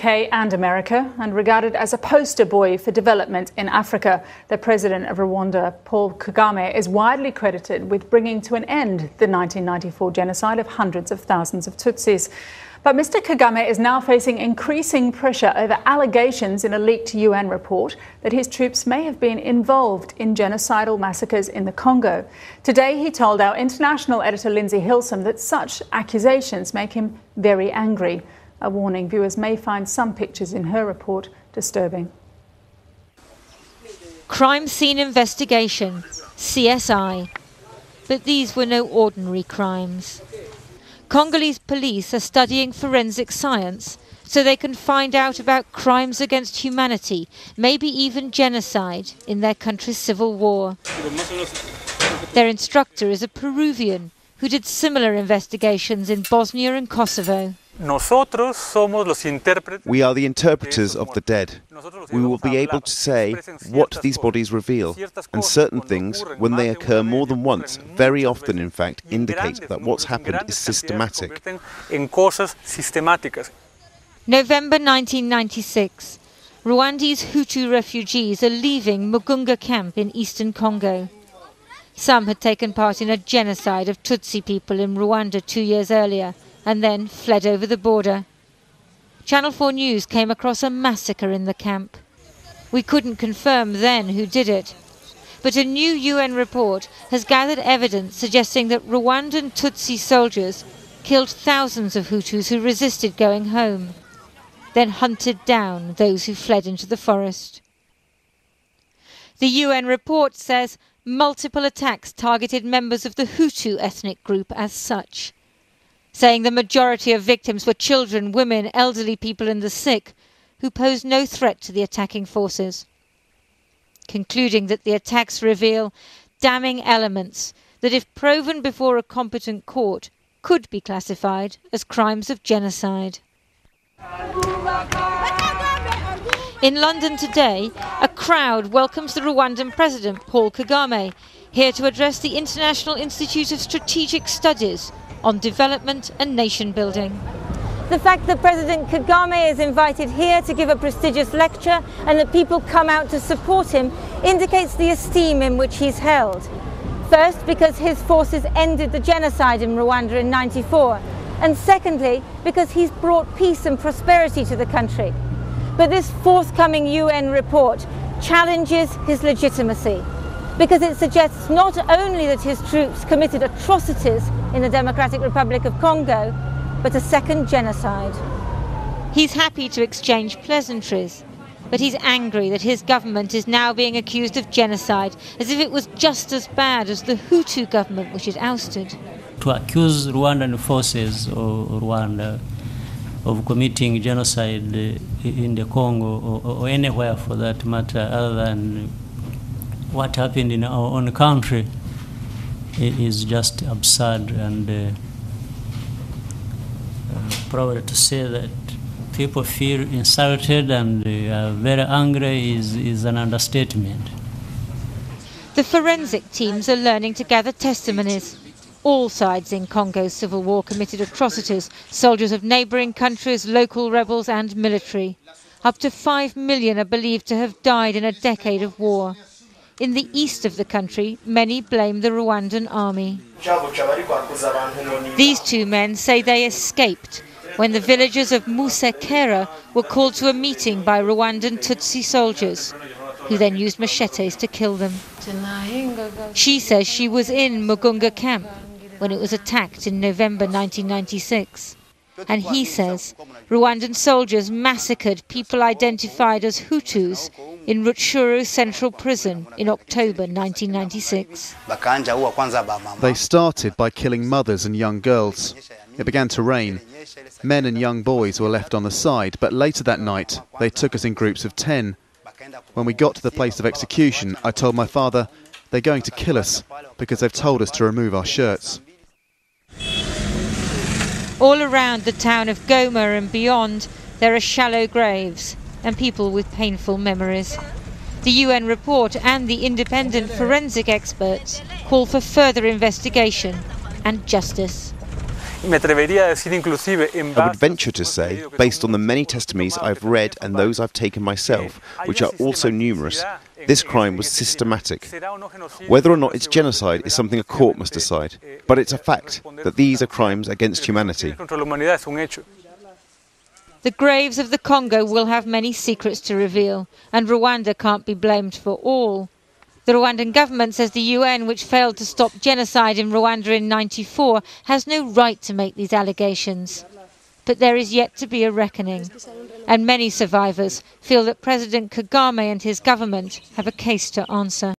UK and America, and regarded as a poster boy for development in Africa. The president of Rwanda, Paul Kagame, is widely credited with bringing to an end the 1994 genocide of hundreds of thousands of Tutsis. But Mr. Kagame is now facing increasing pressure over allegations in a leaked UN report that his troops may have been involved in genocidal massacres in the Congo. Today, he told our international editor Lindsay Hilsum that such accusations make him very angry. A warning: viewers may find some pictures in her report disturbing. Crime Scene Investigation, CSI. But these were no ordinary crimes. Congolese police are studying forensic science so they can find out about crimes against humanity, maybe even genocide, in their country's civil war. Their instructor is a Peruvian who did similar investigations in Bosnia and Kosovo. We are the interpreters of the dead. We will be able to say what these bodies reveal, and certain things, when they occur more than once, very often in fact, indicate that what's happened is systematic. November 1996. Rwandese Hutu refugees are leaving Mugunga camp in eastern Congo. Some had taken part in a genocide of Tutsi people in Rwanda 2 years earlier, and then fled over the border. Channel 4 News came across a massacre in the camp. We couldn't confirm then who did it, but a new UN report has gathered evidence suggesting that Rwandan Tutsi soldiers killed thousands of Hutus who resisted going home, then hunted down those who fled into the forest. The UN report says multiple attacks targeted members of the Hutu ethnic group as such, saying the majority of victims were children, women, elderly people and the sick, who posed no threat to the attacking forces. Concluding that the attacks reveal damning elements that, if proven before a competent court, could be classified as crimes of genocide. In London today, a crowd welcomes the Rwandan President, Paul Kagame, here to address the International Institute of Strategic Studies on development and nation building. The fact that President Kagame is invited here to give a prestigious lecture and that people come out to support him indicates the esteem in which he's held. First, because his forces ended the genocide in Rwanda in '94, and secondly, because he's brought peace and prosperity to the country. But this forthcoming UN report challenges his legitimacy, because it suggests not only that his troops committed atrocities in the Democratic Republic of Congo, but a second genocide. He's happy to exchange pleasantries, but he's angry that his government is now being accused of genocide, as if it was just as bad as the Hutu government which it ousted. To accuse Rwandan forces or Rwanda of committing genocide in the Congo or anywhere for that matter other than what happened in our own country is just absurd, and probably to say that people feel insulted and are very angry is an understatement. The forensic teams are learning to gather testimonies. All sides in Congo's civil war committed atrocities, soldiers of neighbouring countries, local rebels and military. Up to 5 million are believed to have died in a decade of war. In the east of the country, many blame the Rwandan army. These two men say they escaped when the villagers of Musekera were called to a meeting by Rwandan Tutsi soldiers, who then used machetes to kill them. She says she was in Mugunga camp when it was attacked in November 1996. And he says Rwandan soldiers massacred people identified as Hutus in Rutshuru Central Prison in October 1996. They started by killing mothers and young girls. It began to rain. Men and young boys were left on the side, but later that night they took us in groups of 10. When we got to the place of execution, I told my father, they're going to kill us because they've told us to remove our shirts. All around the town of Goma and beyond, there are shallow graves and people with painful memories. The UN report and the independent forensic experts call for further investigation and justice. I would venture to say, based on the many testimonies I've read and those I've taken myself, which are also numerous, this crime was systematic. Whether or not it's genocide is something a court must decide, but it's a fact that these are crimes against humanity. The graves of the Congo will have many secrets to reveal, and Rwanda can't be blamed for all. The Rwandan government says the UN, which failed to stop genocide in Rwanda in '94, has no right to make these allegations. But there is yet to be a reckoning, and many survivors feel that President Kagame and his government have a case to answer.